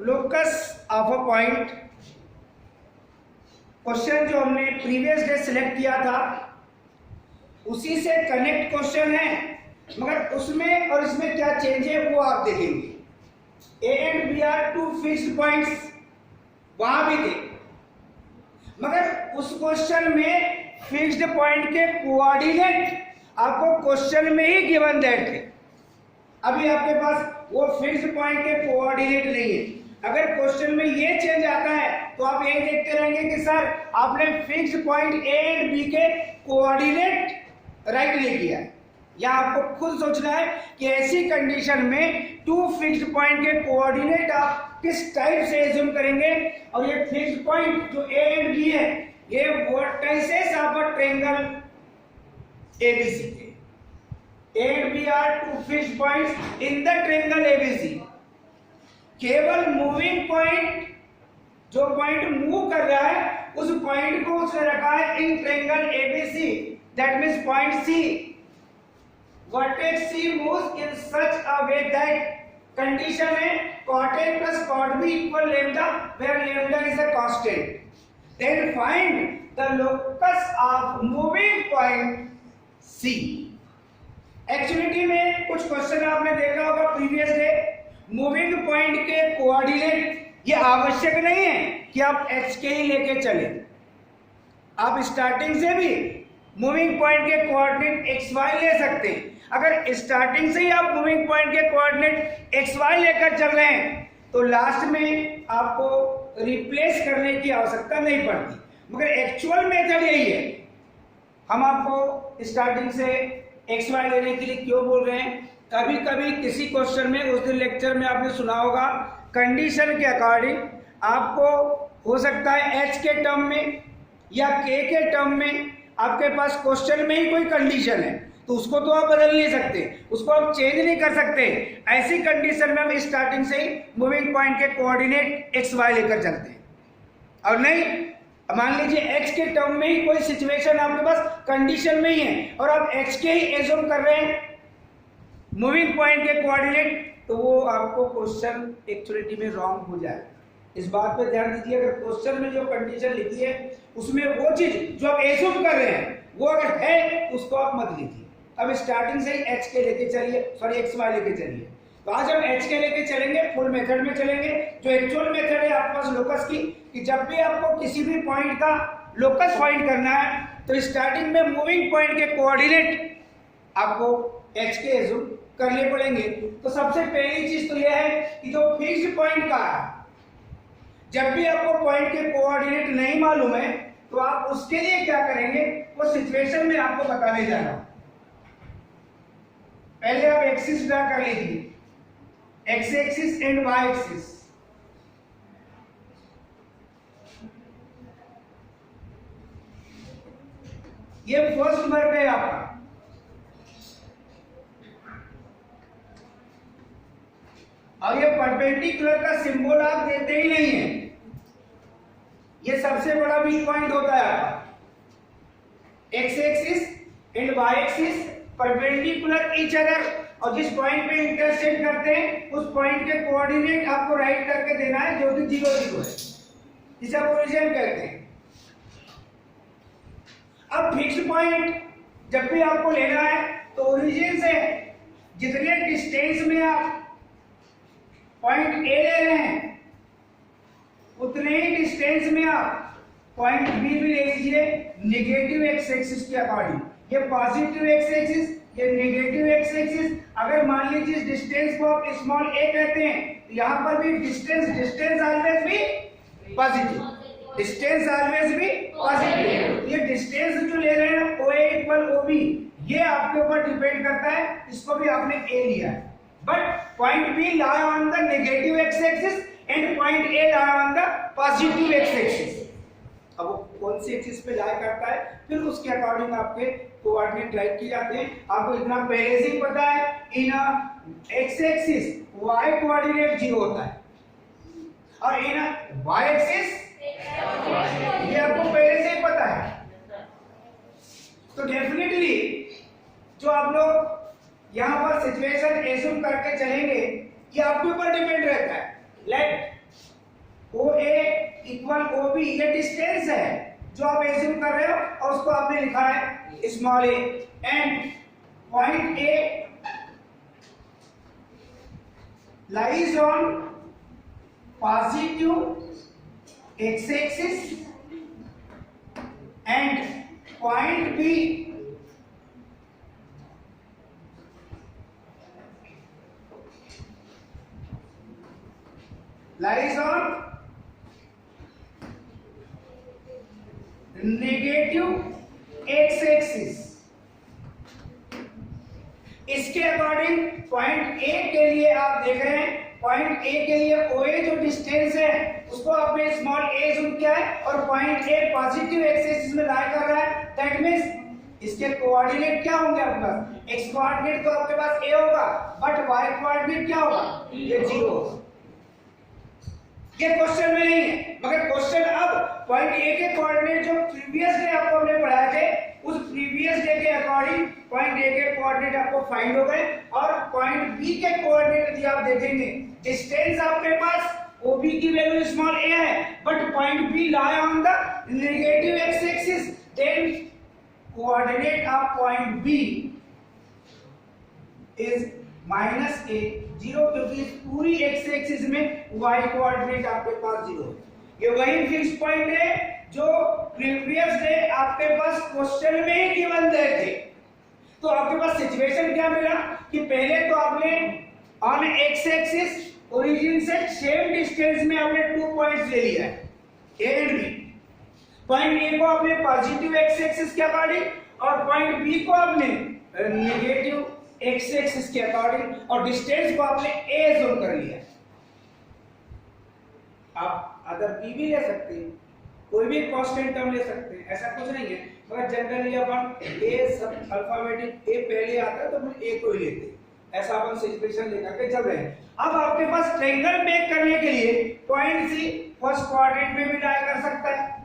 Locus of a point, question जो हमने previous day select किया था उसी से कनेक्ट क्वेश्चन है, मगर उसमें और इसमें क्या चेंज है वो आप देखेंगे। A and B are two fixed points वहां भी थे, मगर उस क्वेश्चन में फिक्स्ड पॉइंट के कोऑर्डिनेट आपको क्वेश्चन में ही गिवन दैट थे। अभी आपके पास वो फिक्स्ड पॉइंट के कोऑर्डिनेट नहीं है। अगर क्वेश्चन में ये चेंज आता है तो आप यही देखते रहेंगे कि सर आपने fixed point A and B के कोऑर्डिनेट राइट नहीं किया है। या आपको खुद सोचना है कि ऐसी कंडीशन में टू फिक्स्ड पॉइंट के कोऑर्डिनेट आप किस टाइप से एज्यूम करेंगे, और ये फिक्स्ड पॉइंट जो ए एंड बी है ये vertices of a triangle ABC के। A and B are two fixed points in the triangle ABC. केवल मूविंग पॉइंट, जो पॉइंट मूव कर रहा है उस पॉइंट को उसने रखा है in triangle ABC, that means point C. Vertex C moves in such a way that condition है cot A plus cot B equal lambda, where lambda is a constant. Then find the locus of moving point C. Actuality में कुछ question आपने देखा होगा previous day, moving point के coordinate ये आवश्यक नहीं है कि आप एक्स के ही लेके चले। आप स्टार्टिंग से भी मूविंग पॉइंट के कोऑर्डिनेट एक्स वाई ले सकते हैं। अगर स्टार्टिंग से ही आप मूविंग पॉइंट के कोऑर्डिनेट एक्स वाई लेकर चल रहे हैं तो लास्ट में आपको रिप्लेस करने की आवश्यकता नहीं पड़ती। मगर एक्चुअल मेथड यही है। हम आपको स्टार्टिंग से एक्स वाई लेने के लिए क्यों बोल रहे हैं? कभी कभी किसी क्वेश्चन में, उस दिन लेक्चर में आपने सुना होगा, कंडीशन के अकॉर्डिंग आपको हो सकता है एच के टर्म में या के टर्म में आपके पास क्वेश्चन में ही कोई कंडीशन है, तो उसको तो आप बदल नहीं सकते, उसको आप चेंज नहीं कर सकते। ऐसी कंडीशन में हम स्टार्टिंग से ही मूविंग पॉइंट के कोऑर्डिनेट एक्स वाई लेकर चलते हैं। और नहीं, मान लीजिए x के टर्म में ही कोई सिचुएशन आपके पास कंडीशन में ही है और आप x के ही एज्यूम कर रहे हैं मूविंग पॉइंट के कोऑर्डिनेट, तो वो आपको क्वेश्चन एक्चुअलिटी में रॉन्ग हो जाए। इस बात पे ध्यान दीजिए, अगर क्वेश्चन में जो कंडीशन लिखी है उसमें वो चीज जो आप एज्यूम कर रहे हैं वो अगर है उसको आप मत लिखिए। अब स्टार्टिंग से ही x के लेके चलिए, सॉरी एक्स वाई लेके चलिए। तो आज हम एच के लेके चलेंगे, फुल मेथड में चलेंगे, जो एक्चुअल मेथड है आपके पास लोकस की, कि जब भी आपको किसी भी पॉइंट का लोकस फाइंड करना है तो स्टार्टिंग में मूविंग पॉइंट के कोऑर्डिनेट आपको एच के एज्यूम करने पड़ेंगे। तो सबसे पहली चीज तो यह है कि जो फिक्स्ड पॉइंट का है, जब भी आपको पॉइंट के कोऑर्डिनेट नहीं मालूम है तो आप उसके लिए क्या करेंगे वो सिचुएशन में आपको बताने जा रहा हूं। पहले आप एक्सिस ड्रा कर लीजिए, X axis and Y axis. ये फर्स्ट वर्क है आपका। और ये परपेंडिकुलर का सिंबल आप देते ही नहीं है, ये सबसे बड़ा वीक पॉइंट होता है आपका। X axis and Y axis perpendicular each other, और जिस पॉइंट पे इंटरसेक्ट करते हैं उस पॉइंट के कोऑर्डिनेट आपको राइट करके देना है, जो कि 0 0 है, जिसे आप ओरिजिन कहते हैं। अब फिक्स्ड पॉइंट जब भी आपको लेना है तो ओरिजिन से जितने डिस्टेंस में आप पॉइंट ए ले रहे हैं उतने ही डिस्टेंस में आप पॉइंट बी भी ले लीजिए नेगेटिव एक्स एक्सिस के अकॉर्डिंग। ये पॉजिटिव एक्स एक्सिस, ये नेगेटिव एक्स एक्सिस। अगर मान लीजिए डिस्टेंस को आप स्मॉल ए कहते हैं तो यहाँ पर भी डिस्टेंस ऑलवेज भी पॉजिटिव, डिस्टेंस ऑलवेज भी पॉजिटिव। ये डिस्टेंस जो ले रहे हैं ओ ए इक्वल ओ बी, ये आपके ऊपर डिपेंड करता है, इसको भी आपने ए लिया है। But point B lie on the negative X axis and point A lie on the positive X axis. अब वो कौन सी एक्सिस पे लाई करता है फिर उसके अकॉर्डिंग आपके कोऑर्डिनेट राइट किए जाते हैं। आपको इतना पहले से ही पता है, इन एक्स एक्सिस वाई कोऑर्डिनेट 0 होता है और इन वाई एक्सिस ये आपको पहले से ही पता है। तो डेफिनेटली जो आप लोग यहाँ पर सिचुएशन एज्यूम करके चलेंगे ये आपके ऊपर डिपेंड रहता है। लेट ओ ए इक्वल ओ बी, ये डिस्टेंस है जो आप एज्यूम कर रहे हो और उसको आपने लिखा है small A, and point A lies on positive x-axis and point B lies on negative x-axis। इसके अकॉर्डिंग पॉइंट ए के लिए आप देख रहे हैं, पॉइंट ए के लिए OA जो डिस्टेंस है उसको आपने स्मॉल a जूम किया है और पॉइंट ए पॉजिटिव एक्सिस में लाई कर रहा है। दैट मींस इसके कोऑर्डिनेट क्या होंगे आपके पास? x कोऑर्डिनेट तो आपके पास a होगा, बट y कोऑर्डिनेट क्या होगा? ये 0 होगा। ये क्वेश्चन में नहीं है, मगर क्वेश्चन अब पॉइंट ए के कोऑर्डिनेट जो प्रीवियस डे आपको हमने पढ़ाए थे उस प्रीवियस डे के अकॉर्डिंग पॉइंट ए के कोऑर्डिनेट आपको फाइंड हो गए, और पॉइंट बी के कोऑर्डिनेट यदि आप देखेंगे, डिस्टेंस आपके पास OB की वैल्यू स्मॉल a है, but point B lie on the negative X axis, then coordinate of point B is minus a, 0, क्योंकि इस पूरी एक्स एक्सिस में y कोऑर्डिनेट आपके पास 0 है। ये वही फिक्स पॉइंट है जो प्रीवियस डे आपके पास क्वेश्चन में ही गिवन थे। तो आपके पास सिचुएशन क्या मिला कि पहले तो आपने ऑन एक्स एक्सिस ओरिजिन से सेम डिस्टेंस में आपने 2 पॉइंट्स ले लिया है, A and B. Point A को आपने पॉजिटिव एक्स एक्सिस के अकॉर्डिंग और पॉइंट बी को आपने नेगेटिव एक्स एक्सिस के अकॉर्डिंग, और डिस्टेंस को आपने ए जोन कर लिया। आप अदर पी भी ले सकते हैं, कोई भी कांस्टेंट टर्म ले सकते हैं, ऐसा कुछ नहीं है, मगर जनरली अपन ए सब अल्फाबेटिक ए पहले आता है तो हम ए को ही लेते हैं, ऐसा अपन सिचुएशन लेकर के चल रहे हैं। अब आपके पास ट्रायंगल मेक करने के लिए पॉइंट सी फर्स्ट क्वाड्रेंट में भी लाई कर सकता है,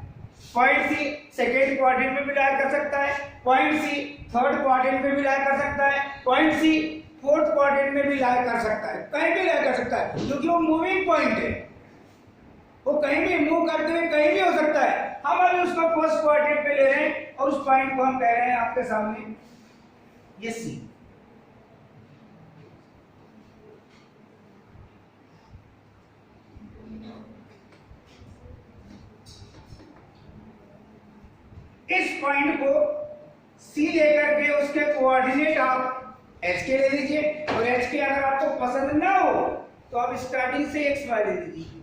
पॉइंट सी सेकंड क्वाड्रेंट में भी लाई कर सकता है, पॉइंट सी थर्ड क्वाड्रेंट में भी लाई कर सकता है, पॉइंट सी फोर्थ क्वाड्रेंट में भी लाई कर सकता है, कहीं भी लाई कर सकता है, क्योंकि वो मूविंग पॉइंट है, वो कहीं भी मूव करते हुए कहीं भी हो सकता है। हम अभी उसको फर्स्ट क्वाड्रेंट पे ले रहे हैं और उस पॉइंट को हम कह रहे हैं आपके सामने ये सी। इस पॉइंट को सी लेकर के उसके कोऑर्डिनेट आप एच के ले लीजिए, और एच के अगर आपको पसंद ना हो तो आप स्टार्टिंग से एक्स वाई ले लीजिए,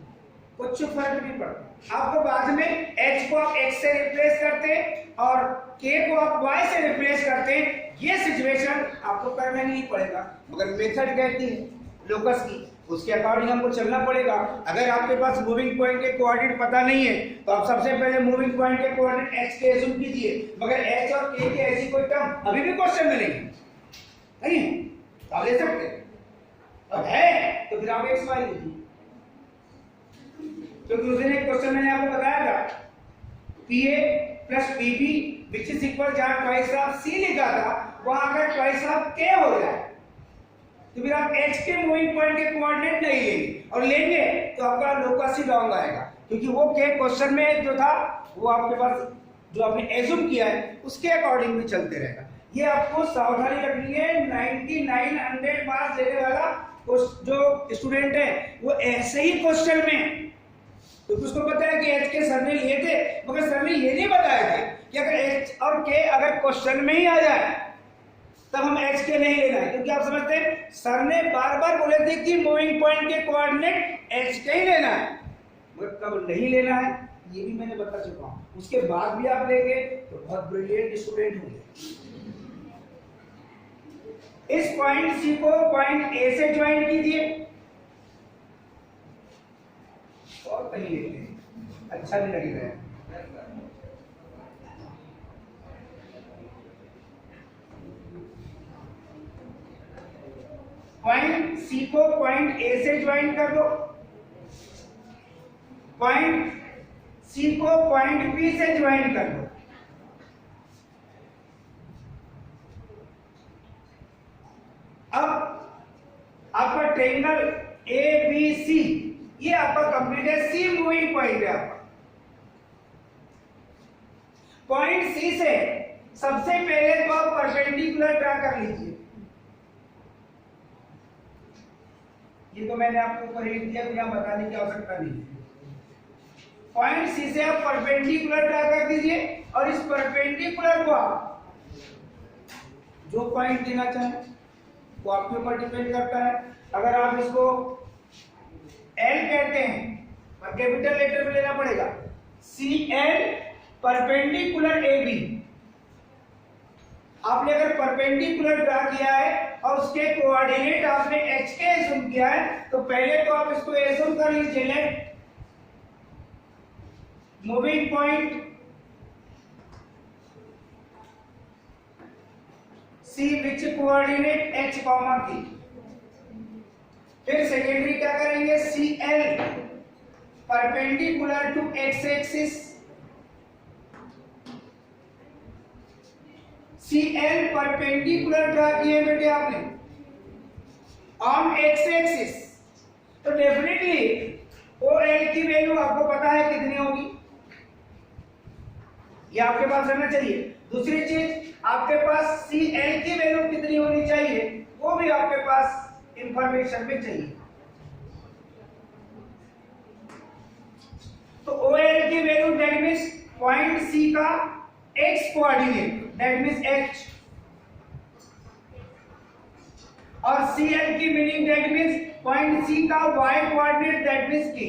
कुछ फर्क नहीं पड़ता। आपको बाद में h को आप x से रिप्लेस करते और k को आप y से रिप्लेस करते, ये सिचुएशन आपको करना नहीं पड़ेगा, मगर मेथड कहती है लोकस की, उसके अकॉर्डिंग हमको चलना पड़ेगा। अगर आपके पास मूविंग पॉइंट के कोऑर्डिनेट पता नहीं है तो आप सबसे पहले मूविंग पॉइंट के कोऑर्डिनेट h के एज्यूम कीजिए, मगर h और k के ऐसी कोई टर्म अभी भी क्वेश्चन में नहीं आप ले सकते हैं, अब है तो फिर आप x y लीजिए, क्योंकि उस दिन एक क्वेश्चन मैंने आपको बताया था PA plus PB which is equal, जहां ट्वाइस ऑफ C लिखा था वहां अगर ट्वाइस ऑफ K हो जाए तो फिर आप H के मूविंग पॉइंट के कोऑर्डिनेट नहीं लेंगे, और लेंगे तो आपका लोकस ही रॉन्ग आएगा, क्योंकि वो K क्वेश्चन में जो था वो आपके पास जो आपने एज्यूम किया है उसके अकॉर्डिंग भी चलते रहेगा। ये आपको सावधानी रखनी है। 99 मार्क्स लेने वाला जो स्टूडेंट है वो ऐसे ही क्वेश्चन में, तो उसको पता है कि एच के सर ने लिए थे, मगर सर ने ये नहीं बताए थे कि अगर एच और के अगर क्वेश्चन में ही आ जाए तब हम एच के नहीं लेना है, क्योंकि आप समझते हैं सर ने बार बार बोले थे कि मूविंग पॉइंट के कोऑर्डिनेट एच के ही लेना है, मगर कब नहीं लेना है ये भी मैंने बता चुका हूं। उसके बाद भी आप लेंगे तो बहुत ब्रिलियंट स्टूडेंट होंगे। इस पॉइंट सी को पॉइंट ए से ज्वाइन कीजिए और कहीं लेते हैं, अच्छा नहीं लगेगा। पॉइंट सी को पॉइंट ए से ज्वाइन कर दो, पॉइंट सी को पॉइंट बी से ज्वाइन कर दो। अब आपका ट्रायंगल ABC ये आपका कंप्लीट है। सी मूविंग पॉइंट है आपका। पॉइंट सी से सबसे पहले तो आप परपेंडिकुलर ड्रा कर लीजिए। ये तो मैंने आपको ऊपर लिख दिया, तो यहां बताने की आवश्यकता नहीं है। पॉइंट सी से आप परपेंडिकुलर ड्रा कर दीजिए और इस परपेंडिकुलर को आप जो पॉइंट देना चाहें वो आपके ऊपर डिपेंड करता है। अगर आप इसको एल कहते हैं और कैपिटल लेटर में लेना पड़ेगा, C L perpendicular A B. आपने अगर परपेंडिकुलर ड्रा किया है और उसके कोऑर्डिनेट आपने एच के एज्यूम किया है, तो पहले तो आप इसको एज्यूम कर लीजिए, let moving point C which coordinate H comma K. फिर सेकेंडरी क्या करेंगे, C L perpendicular to X axis, C L perpendicular draw किए बेटे आपने ऑन एक्स एक्सिस, तो डेफिनेटली ओ एल की वैल्यू आपको पता है कितनी होगी, ये आपके पास रहना चाहिए। दूसरी चीज, आपके पास सी एल की वैल्यू कितनी होनी चाहिए वो भी आपके पास इंफॉर्मेशन में चाहिए। तो ओ एल की value that means point C का X coordinate that means H, और सी एल की meaning that means point C का वाई कोऑर्डिनेट दैट मीन्स के।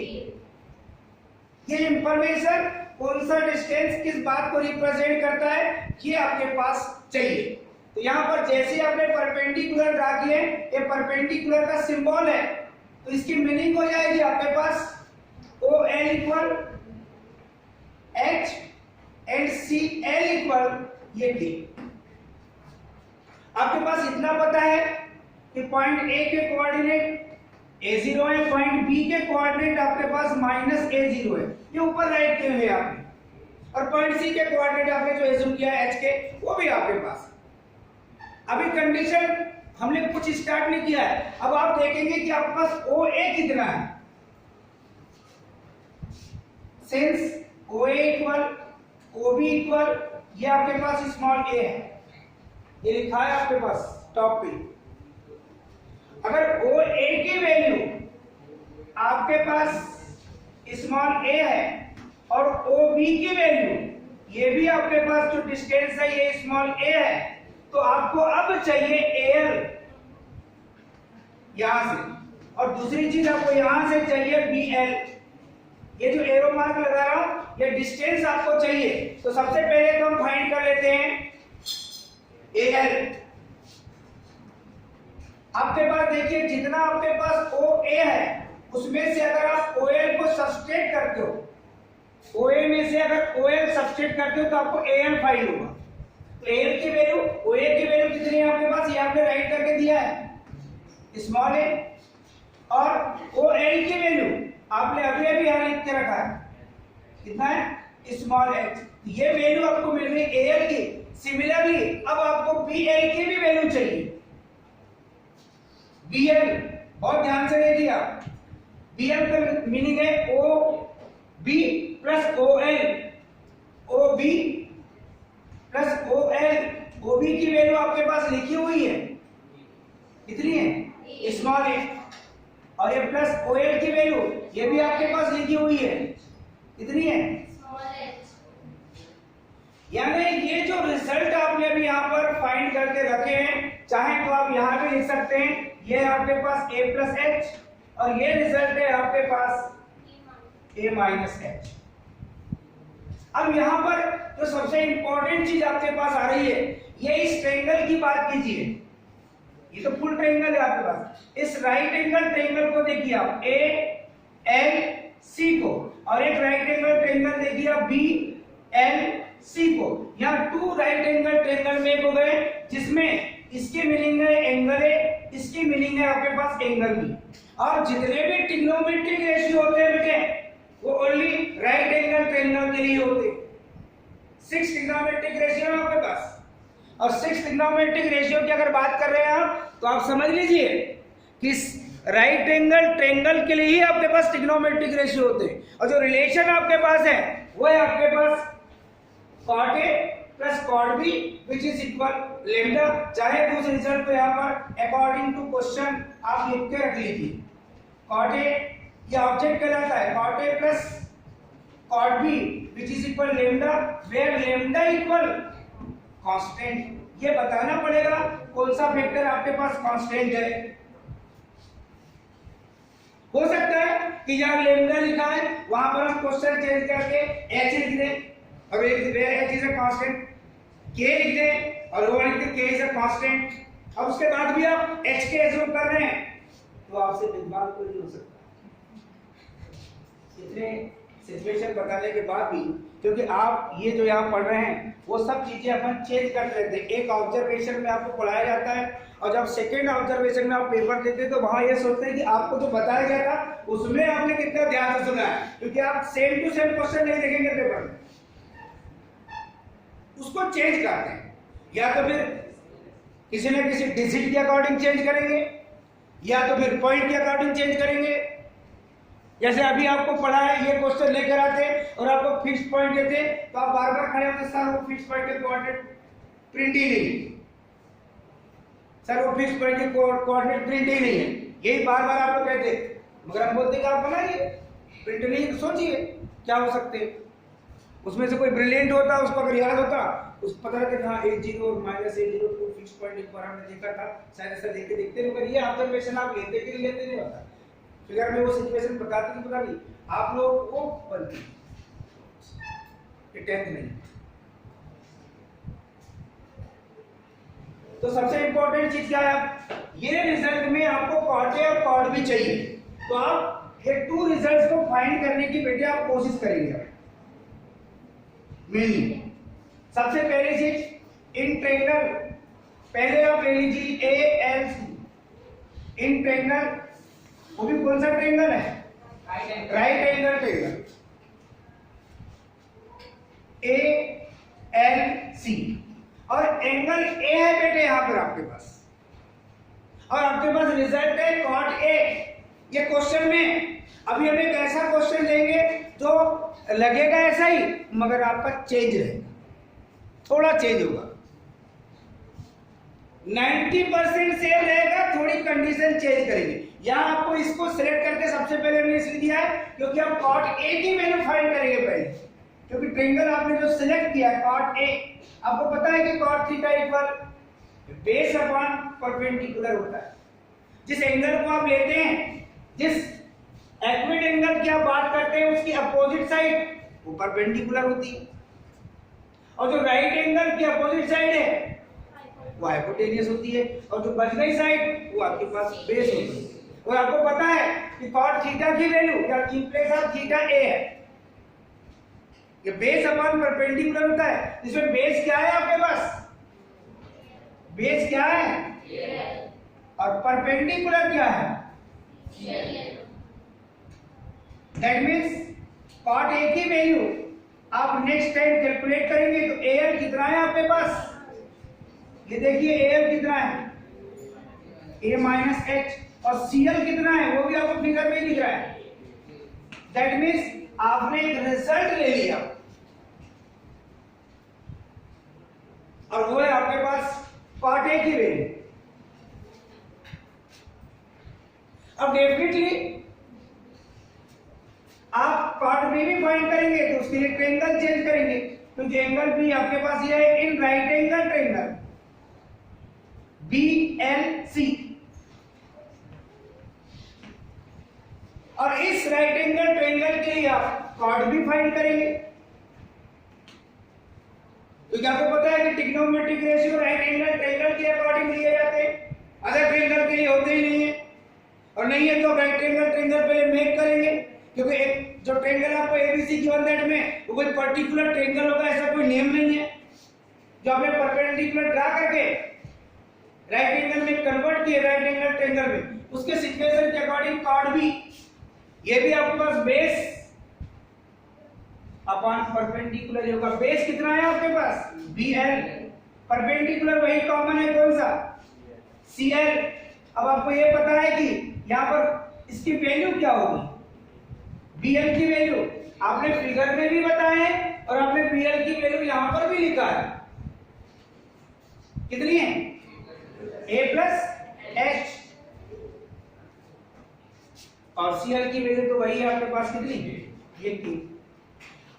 ये इंफॉर्मेशन कौन सा डिस्टेंस किस बात को रिप्रेजेंट करता है ये आपके पास चाहिए। तो यहां पर जैसे आपने परपेंडिकुलर ड्रा किए, ये परपेंडिकुलर का सिंबल है, तो इसकी मीनिंग हो जाएगी आपके पास O L equal H and C L equal ये डी। आपके पास इतना पता है कि पॉइंट ए के कोऑर्डिनेट a0 है, पॉइंट बी के कोऑर्डिनेट आपके पास -a0 है, ये ऊपर राइट किए हुए आपने, और पॉइंट सी के कोऑर्डिनेट आपने जो एज्यूम किया है h के वो भी आपके पास। अभी कंडीशन हमने कुछ स्टार्ट नहीं किया है, अब आप देखेंगे कि आपके पास OA कितना है। Since OA equal OB equal ये आपके पास स्मॉल a है, ये लिखा है आपके पास टॉप पे। अगर OA की वैल्यू आपके पास स्मॉल a है और OB की वैल्यू ये भी आपके पास जो डिस्टेंस है ये स्मॉल a है, तो आपको अब चाहिए AL यहां से, और दूसरी चीज आपको यहां से चाहिए BL। ये जो एरो मार्क लगा रहा हूं ये डिस्टेंस आपको चाहिए, तो सबसे पहले तो हम फाइंड कर लेते हैं AL। आपके पास देखिए जितना आपके पास OA है उसमें से अगर आप OL को सब्सट्रैक्ट करते हो, OA में से अगर OL सब्सट्रैक्ट करते हो तो आपको AL फाइंड होगा। तो AL की वैल्यू OA की वैल्यू कितनी है आपके पास, ये आपने राइट करके दिया है स्मॉल a, और OL की वैल्यू आपने अभी अभी यहां लिख के रखा है कितना है स्मॉल h, ये वैल्यू आपको मिल गई AL की। सिमिलरली अब आपको BL की भी वैल्यू चाहिए। BL बहुत ध्यान से देखिए आप, BL का मीनिंग है OB plus OL, OB plus OL। OB की वैल्यू आपके पास लिखी हुई है कितनी है स्मॉल a, और ये प्लस OL की वैल्यू ये भी आपके पास लिखी हुई है कितनी है स्मॉल h। यानी ये जो रिजल्ट आपने अभी यहाँ पर फाइंड करके रखे हैं, चाहे तो आप यहाँ पे लिख सकते हैं ये आपके पास a प्लस h और ये रिजल्ट है आपके पास a माइनस h। अब यहाँ पर जो सबसे इंपॉर्टेंट चीज आपके पास आ रही है, ये इस ट्रायंगल की बात कीजिए। ये तो फुल ट्रायंगल है आपके पास, इस राइट एंगल ट्रायंगल को देखिए आप A L C को, और एक राइट एंगल ट्रायंगल देखिए आप B L C को। यहाँ two right angle triangle make हो गए जिसमें इसकी मीनिंग है एंगल A, इसकी मीनिंग है आपके पास एंगल B। और जितने भी ट्रिग्नोमेट्रिक रेशियो होते हैं बेटे वो ओनली राइट एंगल ट्रायंगल के लिए होते हैं। 6 ट्रिग्नोमेट्रिक रेशियो है आपके पास, और 6 ट्रिग्नोमेट्रिक रेशियो की अगर बात कर रहे हैं आप तो आप समझ लीजिए कि राइट एंगल ट्रायंगल के लिए ही आपके पास ट्रिग्नोमेट्रिक रेशियो होते हैं, और जो रिलेशन आपके पास है वो है आपके पास cot A plus cot B which is equal lambda. चाहे तो उस रिजल्ट को यहाँ पर अकॉर्डिंग टू क्वेश्चन आप लिख के रख लीजिए। cot A ये ऑब्जेक्ट कहलाता है cot A plus cot B which is equal lambda, where lambda equal constant. ये बताना पड़ेगा कौन सा फैक्टर आपके पास कांस्टेंट है। हो सकता है कि जहां लेमडा लिखा है वहां पर हम क्वेश्चन चेंज करके h लिख दें, और where h is a constant k लिख दें, और वो लिख दें k इज अ कांस्टेंट। अब उसके बाद भी आप h के एज्यूम कर रहे हैं तो आपसे विद्वान कोई नहीं हो सकता। इतने सिचुएशन बताने के बाद भी, क्योंकि आप ये जो यहाँ पढ़ रहे हैं वो सब चीजें अपन चेंज करते रहते हैं। एक ऑब्जर्वेशन में आपको पढ़ाया जाता है, और जब सेकेंड ऑब्जर्वेशन में आप पेपर देते हैं तो वहां ये सोचते हैं कि आपको जो बताया गया था उसमें आपने कितना ध्यान से सुना है, क्योंकि आप सेम टू सेम क्वेश्चन नहीं देखेंगे पेपर में, उसको चेंज करते हैं। या तो फिर किसी न किसी डिजिट के अकॉर्डिंग चेंज करेंगे, या तो फिर पॉइंट के अकॉर्डिंग चेंज करेंगे। जैसे अभी आपको पढ़ा है, ये क्वेश्चन लेकर आते और आपको फिक्स पॉइंट देते तो आप बार बार खड़े होते, सर वो फिक्स पॉइंट के कोऑर्डिनेट प्रिंट ही नहीं, सर वो फिक्स पॉइंट के कोऑर्डिनेट प्रिंट ही नहीं है, यही बार बार आपको कहते। मगर हम बोलते कि आप बनाइए, प्रिंट नहीं तो सोचिए क्या हो सकते। उसमें से कोई ब्रिलियंट होता, उसको अगर याद होता, उस पता रहता हाँ A0 और -A0 को फिक्स पॉइंट एक बार हमने देखा था, शायद ऐसा देखते देखते। मगर ये ऑब्जर्वेशन आप लेते कि लेते नहीं होता, फिगर में वो सिचुएशन बताते कि पता नहीं आप लोग को बनती ये 10th नहीं। तो सबसे इंपॉर्टेंट चीज क्या है, ये रिजल्ट में आपको cot A और cot B चाहिए, तो आप ये 2 रिजल्ट्स को फाइंड करने की बेटे आप कोशिश करेंगे। मेनली सबसे पहली चीज इन ट्रायंगल, पहले आप ले लीजिए ALC इन ट्रायंगल, वो भी कौन सा ट्रायंगल है, राइट एंगल ट्रायंगल ALC, और एंगल A है बेटे यहाँ पर आपके पास, और आपके पास रिजल्ट है cot A। ये क्वेश्चन में अभी हम एक ऐसा क्वेश्चन लेंगे जो लगेगा ऐसा ही मगर आपका चेंज रहेगा, थोड़ा चेंज होगा, 90% सेम रहेगा, थोड़ी कंडीशन चेंज करेंगे। यहाँ आपको इसको सिलेक्ट करके सबसे पहले हमने इसलिए दिया है क्योंकि हम cot A की वैल्यू फाइंड करेंगे पहले, क्योंकि ट्रायंगल आपने जो सिलेक्ट किया है cot A, आपको पता है कि cot theta equal base upon perpendicular होता है। जिस एंगल को आप लेते हैं, जिस एक्यूट एंगल की आप बात करते हैं, उसकी अपोजिट साइड वो परपेंडिकुलर होती है, और जो राइट एंगल की अपोजिट साइड है वो हाइपोटेनियस होती है, और जो बच गई साइड वो आपके पास बेस होती है। और आपको पता है कि cot थीटा की वैल्यू या इन प्लेस ऑफ थीटा A है, ये बेस अपॉन परपेंडिकुलर होता है। इसमें बेस क्या है आपके पास, बेस क्या है और परपेंडिकुलर क्या है, दैट मींस cot A की वैल्यू आप नेक्स्ट टाइम कैलकुलेट करेंगे तो AL कितना है आपके पास, ये देखिए AL कितना है A-H, और CL कितना है वो भी आपको फिगर में दिख रहा है। दैट मींस आपने एक रिजल्ट ले लिया, और वो है आपके पास cot A की वैल्यू। अब डेफिनेटली आप cot B भी फाइंड करेंगे तो उसके लिए ट्रायंगल चेंज करेंगे, क्योंकि एंगल भी आपके पास ये है in right angle triangle BLC, और इस राइट एंगल ट्रायंगल के लिए आप cot B फाइंड करेंगे, क्योंकि आपको पता है कि trigonometric ratio right angle triangle के अकॉर्डिंग लिए जाते हैं, अदर ट्रायंगल के लिए होते ही नहीं है, और नहीं है तो राइट एंगल ट्रायंगल पहले मेक करेंगे, क्योंकि एक जो ट्रायंगल आपको ABC गिवन दैट में वो कोई पर्टिकुलर ट्रायंगल होगा, ऐसा कोई नेम नहीं है। जो आपने परपेंडिकुलर ड्रा करके राइट एंगल में कन्वर्ट किए राइट एंगल ट्रायंगल में, उसके सिचुएशन के अकॉर्डिंग cot B, ये भी आपके पास बेस अपॉन परपेंडिकुलर होगा। बेस कितना है आपके पास BL, परपेंडिकुलर वही कॉमन है कौन सा CL। अब आपको ये पता है कि यहाँ पर इसकी वैल्यू क्या होगी, BL की वैल्यू आपने फिगर में भी बताया है और आपने BL की वैल्यू यहां पर भी लिखा है, कितनी है, A प्लस H, और CL की वैल्यू तो वही है आपके पास, कितनी, ये 3।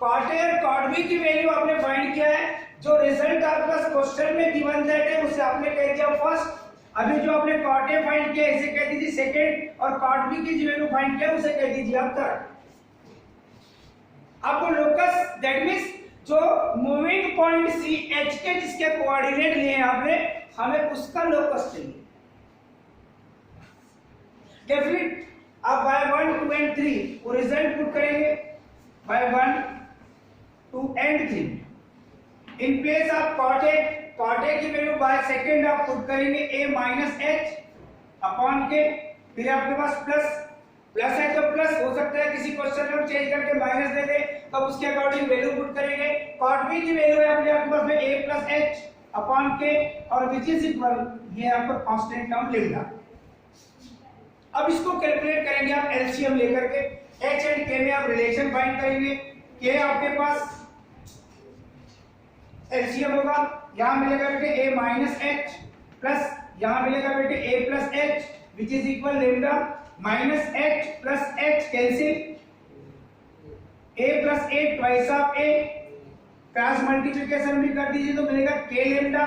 कॉट A और कॉट B की वैल्यू आपने फाइंड किया है, जो रिजल्ट आपके पास क्वेश्चन में गिवन दैट है उसे आपने कह दिया फर्स्ट, अभी जो आपने कॉट A फाइंड किया इसे कह दीजिए सेकंड, और कॉट B की जो वैल्यू फाइंड किया उसे कह दीजिए आप थर्ड। आपको लोकस दैट मींस जो मूविंग पॉइंट सी एच के जिसके कोऑर्डिनेट लिए हैं आपने, हमें उसका लोकस चाहिए। डेफिनेट आप y1 2 एंड 3 वो रिजल्ट पुट करेंगे, y1 2 and 3 in place of cot A की वैल्यू बाय सेकंड आप पुट करेंगे a माइनस h अपॉन के, फिर आपके पास प्लस है तो प्लस हो सकता है किसी क्वेश्चन में चेंज करके माइनस दे दे, तब उसके अकॉर्डिंग वैल्यू पुट करेंगे। कॉट B की वैल्यू है आपके पास में a प्लस h अपॉन के, और विच इज इक्वल, ये आपका कांस्टेंट टर्म लैम्डा। अब इसको कैलकुलेट करेंगे आप एलसीएम लेकर के, h एंड k में आप रिलेशन फाइंड करेंगे। k आपके पास एलसीएम होगा, यहां मिलेगा बेटे a माइनस h प्लस यहां मिलेगा बेटे a plus h which is equal lambda minus h plus h cancel, a plus a twice of a, cross multiplication भी कर दीजिए तो मिलेगा k लैम्डा।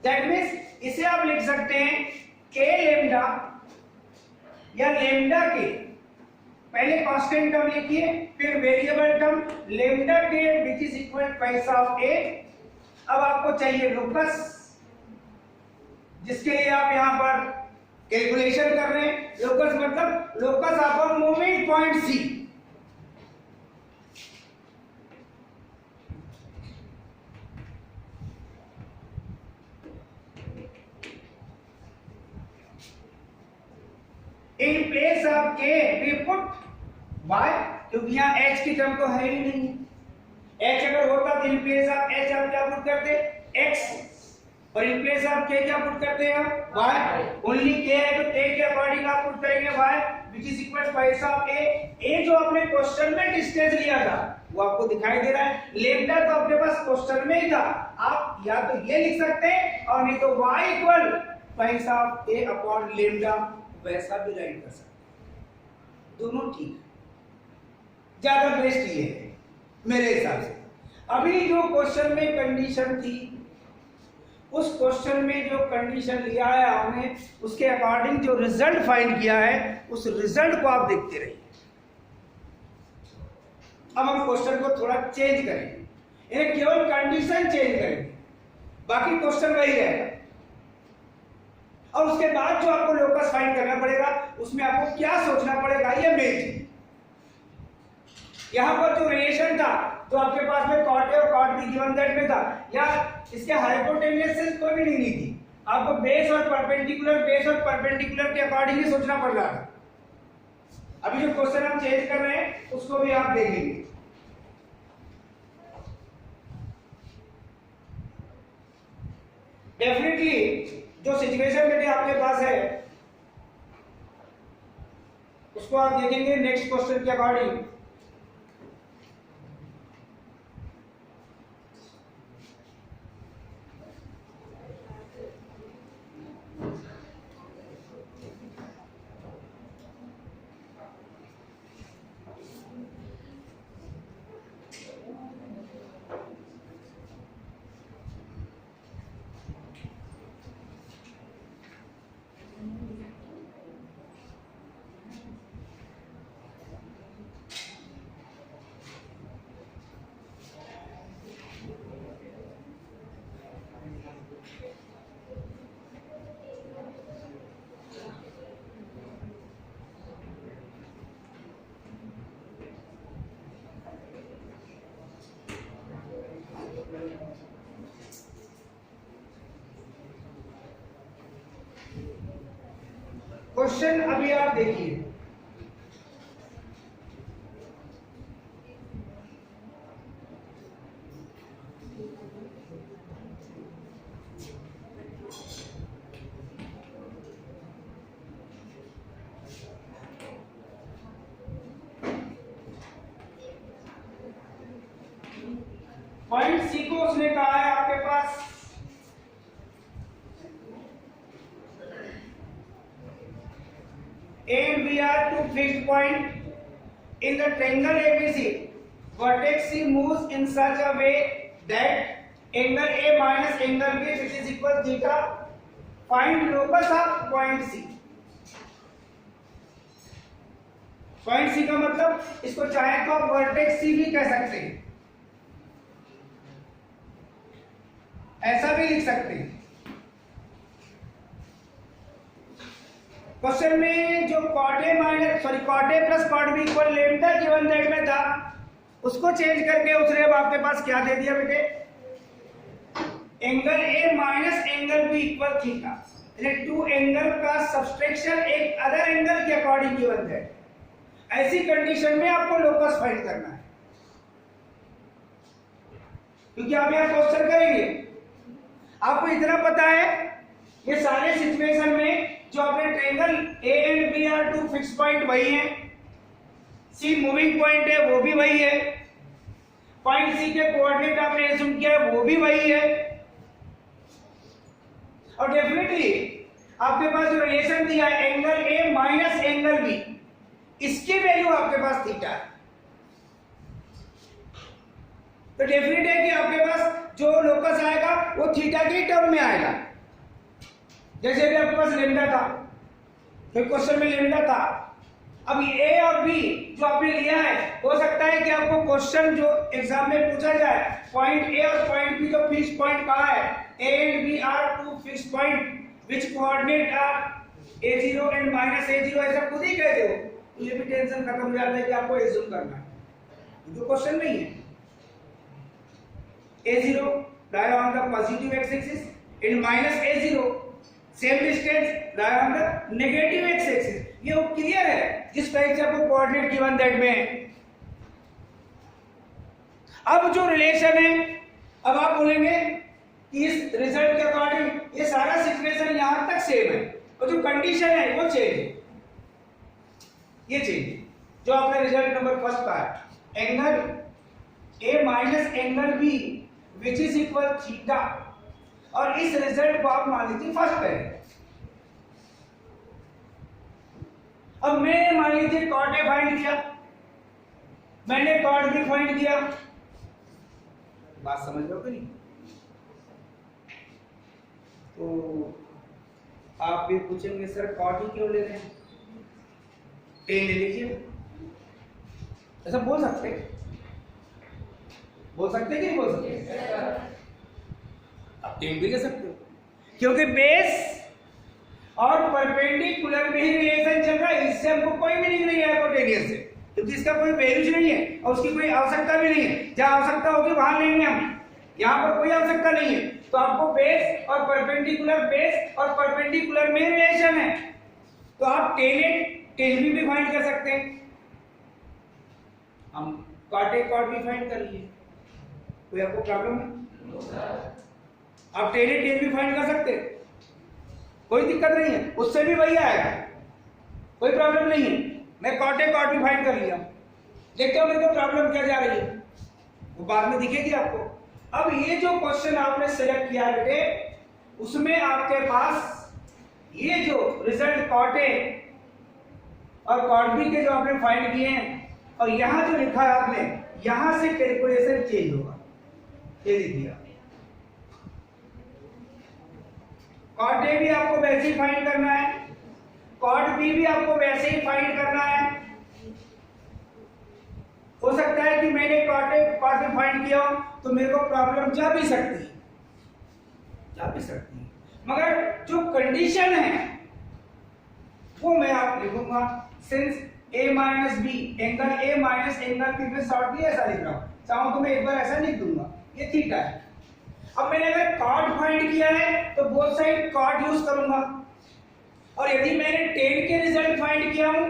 दैट मींस इसे आप लिख सकते हैं k लैम्डा या लैम्डा के, पहले कांस्टेंट टर्म लिखिए फिर वेरिएबल टर्म लैम्डा के विच is equal twice of a। अब आपको चाहिए लोकस, जिसके लिए आप यहां पर कैलकुलेशन कर रहे हैं। लोकस मतलब locus of a moving point C। In place of k we put y, क्योंकि यहां h की टर्म तो है ही नहीं, h अगर होता तो इन प्लेस ऑफ h आप क्या पुट करते, x, और इन प्लेस ऑफ k क्या पुट करते हैं आप, y। ओनली k है तो k के अकॉर्डिंग आप पुट करेंगे y which is equal twice of a। a जो आपने क्वेश्चन में डिस्टेंस लिया था वो आपको दिखाई दे रहा है, लैम्डा तो आपके पास क्वेश्चन में ही था, आप या तो ये लिख सकते हैं और नहीं तो y equal twice of a upon lambda, वैसा भी राइट कर सकते हैं, दोनों ठीक, ज्यादा बेस्ट ये है मेरे हिसाब से। अभी जो क्वेश्चन में कंडीशन थी, उस क्वेश्चन में जो कंडीशन लिया है आपने, उसके अकॉर्डिंग जो रिजल्ट फाइंड किया है उस रिजल्ट को आप देखते रहिए। अब हम क्वेश्चन को थोड़ा चेंज करेंगे, यानी केवल कंडीशन चेंज करेंगे, बाकी क्वेश्चन वही रहेगा। और उसके बाद जो आपको लोकस फाइंड करना पड़ेगा उसमें आपको क्या सोचना पड़ेगा, ये मेन चीज। यहां पर जो रिलेशन था जो आपके पास में कॉट ए और कॉट बी गिवन दैट में था, या इसके हाइपोटेन्यूज से कोई भी नहीं थी, आपको बेस और परपेंडिकुलर के अकॉर्डिंग ही सोचना पड़ रहा था। अभी जो क्वेश्चन हम चेंज कर रहे हैं उसको भी आप देखेंगे। डेफिनेटली जो सिचुएशन बेटे आपके पास है उसको आप देखेंगे नेक्स्ट क्वेश्चन के अकॉर्डिंग। क्वेश्चन अभी आप देखिए, पॉइंट सी को उसने कहा है आपके पास A and B are two fixed point in the triangle ABC. Vertex C moves in such a way that angle A minus angle B which is equal theta. Find locus of point C. Point C का मतलब इसको चाहे तो आप vertex C भी कह सकते हैं, ऐसा भी लिख सकते हैं। क्वेश्चन में जो cot A plus cot B equal lambda given that में था, उसको चेंज करके उसने अब आपके पास क्या दे दिया बेटे, angle A minus angle B equal theta, यानी टू एंगल का सब्सट्रैक्शन एक अदर एंगल के अकॉर्डिंग गिवन दैट। ऐसी कंडीशन में आपको लोकस फाइंड करना है, क्योंकि आप यहां क्वेश्चन करेंगे, आपको इतना पता है ये सारे सिचुएशन में जो आपने triangle A and B are two fix point वही है, C मूविंग पॉइंट है वो भी वही है, पॉइंट C के कोऑर्डिनेट आपने एज्यूम किया है वो भी वही है, और डेफिनेटली आपके पास जो रिलेशन दिया है angle A minus angle B, इसकी वैल्यू आपके पास थीटा है, तो डेफिनेट है कि आपके पास जो लोकस आएगा वो थीटा के टर्म में आएगा। जैसे भी आपके पास लेम्डा था, तो क्वेश्चन में लेम्डा था, अब ए और बी जो आपने लिया है, हो सकता है कि आपको क्वेश्चन जो एग्जाम में पूछा जाए, पॉइंट ए और पॉइंट बी जो फिक्स पॉइंट कहा है, A and B are two fix point which coordinate are a0 and minus a0, ऐसा खुद ही कह दो, तो ये भी टेंशन खत्म हो जाता है कि आपको एज्यूम करना है, जो क्वेश्चन नहीं है। a0 lie on the positive x-axis and minus a0 same distance lie on the negative x-axis। ये वो क्लियर है जिस टाइप से आपको कोऑर्डिनेट गिवन दैट में। अब जो रिलेशन है, अब आप बोलेंगे कि इस रिजल्ट के अकॉर्डिंग ये सारा सिचुएशन यहां तक सेम है, और जो कंडीशन है वो चेंज है, ये चेंज जो आपने रिजल्ट नंबर फर्स्ट का है, angle A minus angle B which is equal theta, और इस रिजल्ट को आप मान लीजिए फर्स्ट है। अब मैंने मान लीजिए कॉट A फाइंड किया, मैंने कॉट B फाइंड किया, बात समझ लो कि नहीं? तो आप भी पूछेंगे सर कॉट ही क्यों ले रहे हैं, टेन ले लीजिए, ऐसा बोल सकते हैं कि नहीं बोल सकते? आप टेन भी ले सकते हो, क्योंकि बेस और परपेंडिकुलर में ही रिलेशन चल रहा है, इससे हमको कोई मीनिंग नहीं है हाइपोटेनियस से, क्योंकि इसका कोई वैल्यूज नहीं है और उसकी कोई आवश्यकता भी नहीं है। जहां आवश्यकता होगी वहां लेंगे हम, यहाँ पर कोई आवश्यकता नहीं है। तो आपको बेस और परपेंडिकुलर, बेस और परपेंडिकुलर में रिलेशन है, तो आप टेन भी फाइंड कर सकते हैं, हम cot A cot B find कर लिए, कोई आपको प्रॉब्लम है? आप टेन भी फाइंड कर सकते हैं, कोई दिक्कत नहीं है, उससे भी वही आएगा, कोई प्रॉब्लम नहीं है। मैं cot A cot B find कर लिया, देखते हो मेरे को प्रॉब्लम क्या जा रही है, वो बाद में दिखेगी आपको। अब ये जो क्वेश्चन आपने सिलेक्ट किया बेटे, उसमें आपके पास ये जो रिजल्ट कॉट A और कॉट B के जो आपने फाइंड किए हैं, और यहां जो लिखा है आपने, यहां से कैलकुलेशन चेंज होगा, ये देखिए कॉट A भी आपको वैसे ही फाइंड करना है, कॉट B भी आपको वैसे ही फाइंड करना है। हो सकता है कि मैंने cot A cot B find किया हो तो मेरे को प्रॉब्लम जा भी सकती है, मगर जो कंडीशन है वो मैं आप लिखूंगा, since A minus B angle A minus angle B में शॉर्ट भी ऐसा लिख रहा हूं, चाहूं तो मैं एक बार ऐसा लिख दूंगा, ये थीटा है। अब मैंने अगर कॉट फाइंड किया है तो बोथ साइड कॉट यूज करूंगा, और यदि मैंने टेन के रिजल्ट फाइंड किया हूं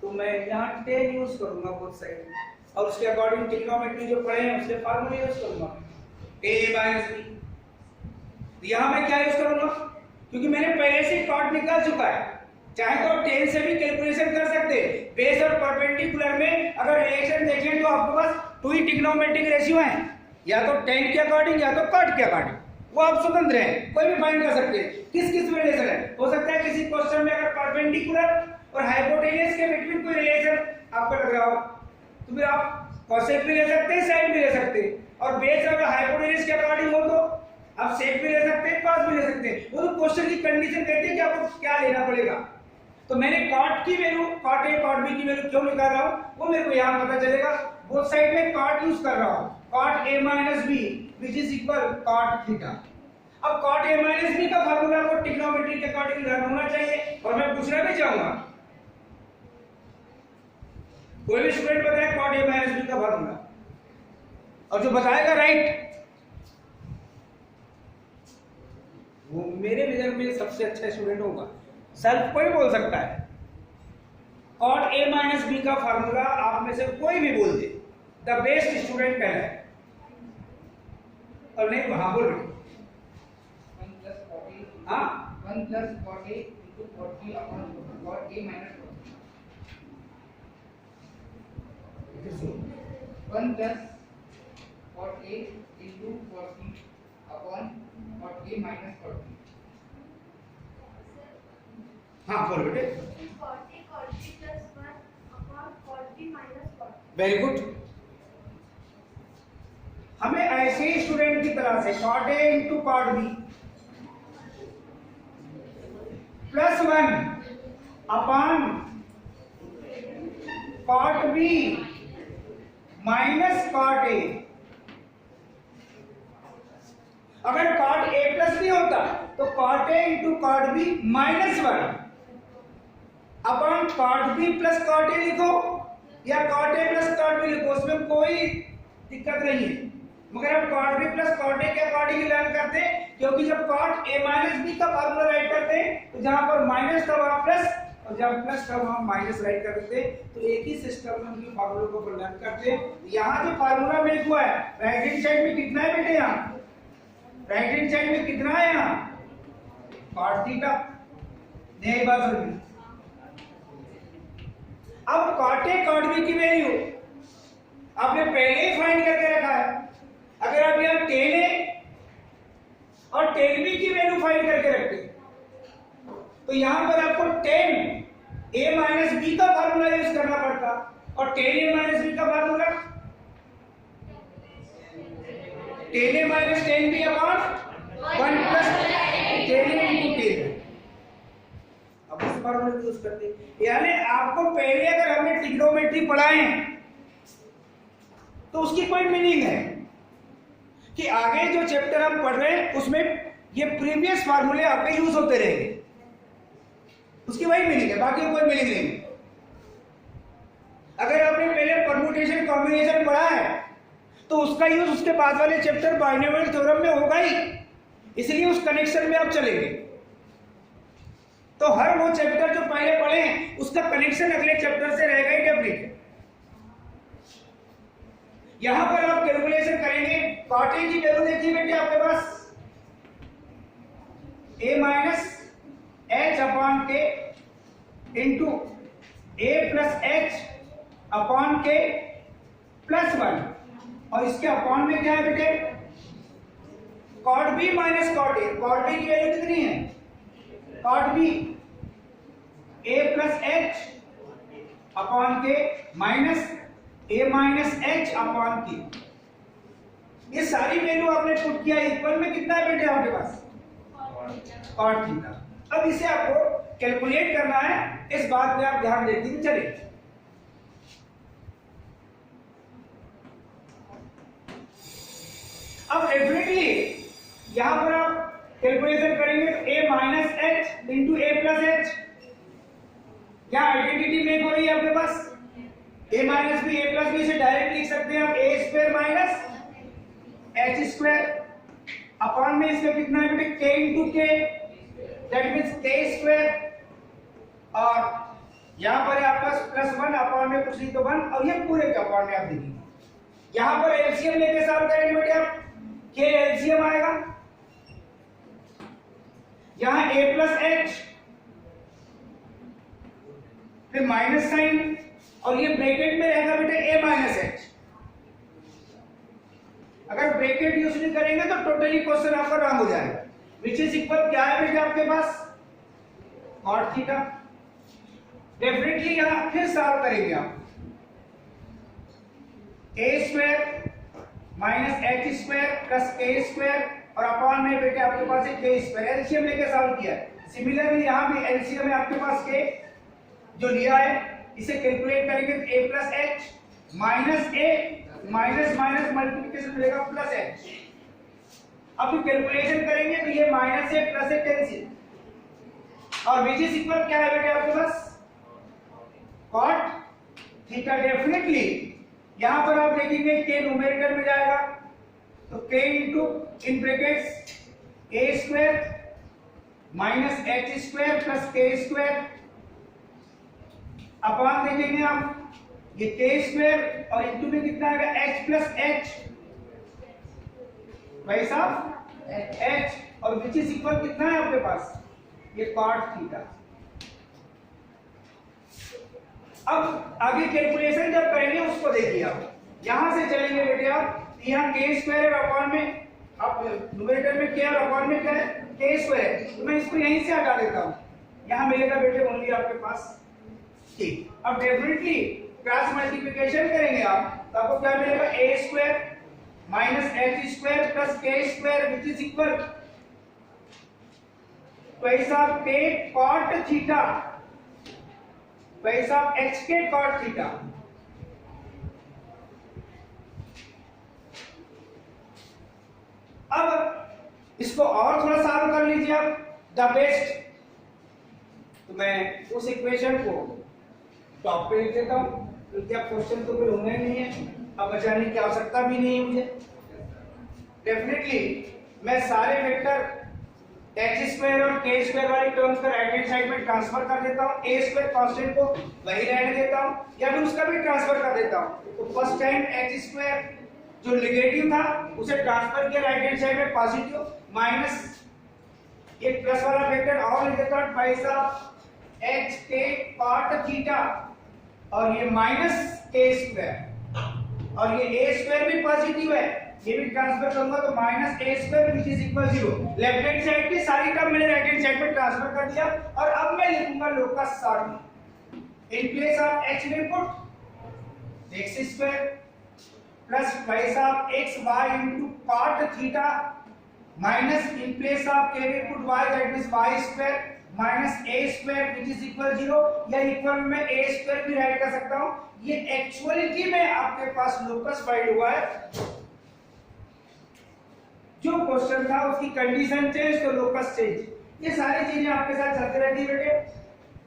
तो मैं यहाँ टेन यूज करूंगा बोथ साइड, और उसके अकॉर्डिंग ट्रिग्नोमेट्री जो पढ़े हैं उसके फार्मूले यूज करूंगा, A माइनस B। यहाँ मैं क्या यूज करूंगा, क्योंकि मैंने पहले से कॉट निकाल चुका है, चाहे तो आप टेन से भी कैलकुलेशन कर सकते हैं। बेस और परपेंडिकुलर में अगर रिलेशन देखें तो आपके पास टू ही ट्रिग्नोमेट्रिक रेशियो हैं, या तो टेन के अकॉर्डिंग या तो कॉट के अकॉर्डिंग, वो आप स्वतंत्र हैं, कोई भी फाइंड कर सकते हैं। किस किस में रिलेशन है, हो सकता है किसी क्वेश्चन में अगर परपेंडिकुलर और हाइपोटेन्यूज के बिटवीन कोई रिलेशन आपको लग रहा हो तो फिर आप कॉसेक भी ले सकते हैं, साइन भी ले सकते हैं, और बेस अगर हाइपोटेन्यूज के अकॉर्डिंग हो तो आप सेक भी ले सकते हैं, कॉस भी ले सकते हैं। वो तो क्वेश्चन की कंडीशन कहती है कि आपको क्या लेना पड़ेगा। तो मैंने कॉट की value, cot A cot B की वैल्यू क्यों निकाल रहा हूं वो मेरे को यहां पता चलेगा। बोथ साइड में कॉट यूज कर रहा हूं, cot A minus B which is equal cot theta. अब कॉट ए माइनस बी का फार्मूला आपको ट्रिग्नोमेट्री के अकॉर्डिंग लर्न होना चाहिए, और मैं पूछना भी चाहूंगा कोई भी स्टूडेंट बताए कॉट ए माइनस बी का फार्मूला, और जो बताएगा राइट वो मेरे नजर में सबसे अच्छा स्टूडेंट होगा। सेल्फ कोई बोल सकता है, कॉट ए माइनस बी का फार्मूला आप में से कोई भी बोल दे, द बेस्ट स्टूडेंट कहलाए। और नहीं वहां बोल रहे 1 plus cot A into cot B upon cot A minus cot B. 1 plus cot A into cot B upon cot A minus cot B. हाँ बोल बेटे। cot A cot B plus 1 upon cot B minus cot B. Very good. हमें ऐसे ही student की तरह से cot A into cot B plus 1 upon cot B minus cot A. अगर कॉट ए प्लस बी होता तो cot A into cot B minus 1 upon cot B plus cot A लिखो या cot A plus cot B लिखो, उसमें कोई दिक्कत नहीं है। मगर हम cot B plus cot A के अकॉर्डिंग लर्न करते हैं, क्योंकि जब कॉट ए माइनस बी का फार्मूला राइट करते हैं तो जहां पर माइनस था वहां प्लस, और जब प्लस था वहां माइनस राइट कर देते हैं। तो एक ही सिस्टम में उनके फार्मूले को लर्न करते हैं। यहाँ जो फार्मूला मेक हुआ है राइट हैंड साइड में कितना है बेटे, यहाँ राइट हैंड साइड में कितना है, यहाँ कॉट थीटा। यही बात समझी। अब कॉट ए कॉट बी की वैल्यू आपने पहले ही फाइंड करके रखा है। अगर आप यहां टेन ए और टेन बी की वैल्यू फाइंड करके रखते तो यहां पर आपको टेन ए माइनस बी का फार्मूला यूज करना पड़ता, और टेन ए माइनस बी का formula tan A minus tan B upon 1 plus tan A into tan. अब इस फार्मूले को यूज करते, यानी आपको पहले अगर हमने ट्रिग्नोमेट्री पढ़ाए तो उसकी कोई मीनिंग है कि आगे जो चैप्टर हम पढ़ रहे हैं उसमें ये प्रीवियस फार्मूले आपके यूज होते रहेंगे, उसकी वही मीनिंग है, बाकी कोई मीनिंग नहीं। अगर आपने पहले परम्यूटेशन कॉम्बिनेशन पढ़ा है तो उसका यूज उसके बाद वाले चैप्टर बाइनोमियल थ्योरम में होगा ही, इसलिए उस कनेक्शन में आप चलेंगे। तो हर वो चैप्टर जो पहले पढ़े हैं उसका कनेक्शन अगले चैप्टर से रहेगा ही डेफिनेटली। यहां पर आप कैलकुलेशन करेंगे, कॉट ए की वैल्यू देखिए बेटे आपके पास a minus H upon K into A plus H upon K plus 1, और इसके अपॉन में क्या है बेटे cot B minus cot A. Cot B की वैल्यू कितनी है, cot B A plus H upon K minus A minus H upon K. ये सारी वैल्यू आपने पुट किया, इक्वल में कितना है बेटे आपके पास कॉट थीटा। अब इसे आपको कैलकुलेट करना है, इस बात पे आप ध्यान देते हुए चलिए। अब डेफिनेटली यहां पर आप कैलकुलेशन करेंगे तो a minus H into A plus H, क्या आइडेंटिटी मेक हो रही है आपके पास a minus B A plus B से डायरेक्ट लिख सकते हैं आप A square minus H square upon में इसका कितना है बेटे k into K, that means k square, और यहां पर है आपका प्लस 1 अपॉन में कुछ नहीं तो 1, और ये पूरे के अपॉन में आप देखिए। यहां पर एलसीएम लेके सॉल्व करेंगे बेटे आप, k एलसीएम आएगा, यहां a प्लस एच फिर माइनस साइन, और ये ब्रैकेट में रहेगा बेटे a माइनस एच, अगर ब्रैकेट यूज नहीं करेंगे तो टोटली क्वेश्चन आपका रॉन्ग हो जाएगा। विच इज इक्वल क्या है बेटा आपके पास, cot थीटा। डेफिनेटली यहां फिर सॉल्व करेंगे आप, a square minus h square plus k square और अपॉन में बेटे आपके पास है k स्क्वायर, एलसीएम लेके सॉल्व किया है। सिमिलरली यहां भी एलसीएम में आपके पास k जो लिया है इसे कैलकुलेट करेंगे तो a plus h minus a minus minus multiplication मिलेगा प्लस h। अब कैलकुलेशन करेंगे तो ये minus a plus a cancel और विच इज इक्वल क्या है बेटे आपके पास, cot थीटा। डेफिनेटली यहां पर आप देखेंगे k न्यूमेरेटर में जाएगा तो k into in brackets a square minus h square plus k square upon देखेंगे आप ये k स्क्वायर और इनटू में कितना आएगा h प्लस h भाई साहब h और विच इज इक्वल कितना है आपके पास, ये cot थीटा। अब आगे कैलकुलेशन जब करेंगे उसको देखिए आप, यहां से चलेंगे बेटे आप, यहाँ k स्क्वायर और अपॉन में आप न्यूमेरेटर में k और अपॉन में क्या है k स्क्वायर, तो मैं इसको यहीं से हटा देता हूं, यहां मिलेगा बेटे ओनली आपके पास k। अब डेफिनेटली क्रॉस मल्टीप्लिकेशन करेंगे आप तो आपको क्या मिलेगा, a square minus h square plus k square which is equal पैसा k cot थीटा, पैसा h के cot थीटा। अब इसको और थोड़ा सॉल्व कर लीजिए आप, द बेस्ट। तो मैं उस इक्वेशन को टॉप पे लिख देता हूं क्योंकि अब क्वेश्चन तो कोई होना ही नहीं है, अब बचाने की आवश्यकता भी नहीं है मुझे। डेफिनेटली मैं सारे वेक्टर h स्क्वायर और k स्क्वायर वाले टर्म्स को राइट हैंड साइड में ट्रांसफर कर देता हूं, a स्क्वायर कांस्टेंट को वही रहने देता हूं या फिर उसका भी ट्रांसफर कर देता हूं। तो फर्स्ट टाइम h स्क्वायर जो नेगेटिव था उसे ट्रांसफर किया राइट हैंड साइड में पॉजिटिव, माइनस ये प्लस वाला वेक्टर और लिख देता हूं भाई साहब h के cot थीटा और ये माइनस k स्क्वायर और ये a स्क्वायर भी पॉजिटिव है, ये भी ट्रांसफर करूंगा तो minus a square which is equal 0। Left hand side की सारी टर्म मैंने राइट हैंड साइड में ट्रांसफर कर दिया और अब मैं लिखूंगा locus sort. In place of h में पुट x स्क्वायर प्लस भाई साहब x y into cot theta minus in place of k में put y that means y square minus a square which is equal 0 या equal में a square भी right कर सकता हूं। ये एक्चुअलिटी में आपके पास लोकस फाइंड हुआ है, जो क्वेश्चन था उसकी कंडीशन चेंज तो लोकस चेंज, ये सारी चीजें आपके साथ चलती रहती है बेटे।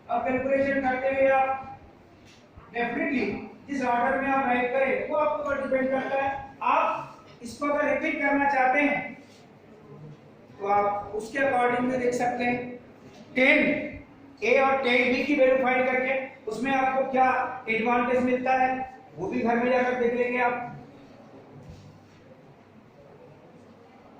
अब कैलकुलेशन करते हुए आप डेफिनेटली जिस ऑर्डर में आप राइट करें वो आपके ऊपर डिपेंड करता है। आप इसको अगर रिपीट करना चाहते हैं तो आप उसके अकॉर्डिंग में देख सकते हैं। 10 a और 10 b की वैल्यू फाइंड करके उसमें आपको क्या एडवांटेज मिलता है वो भी घर में जाकर देख लेंगे आप।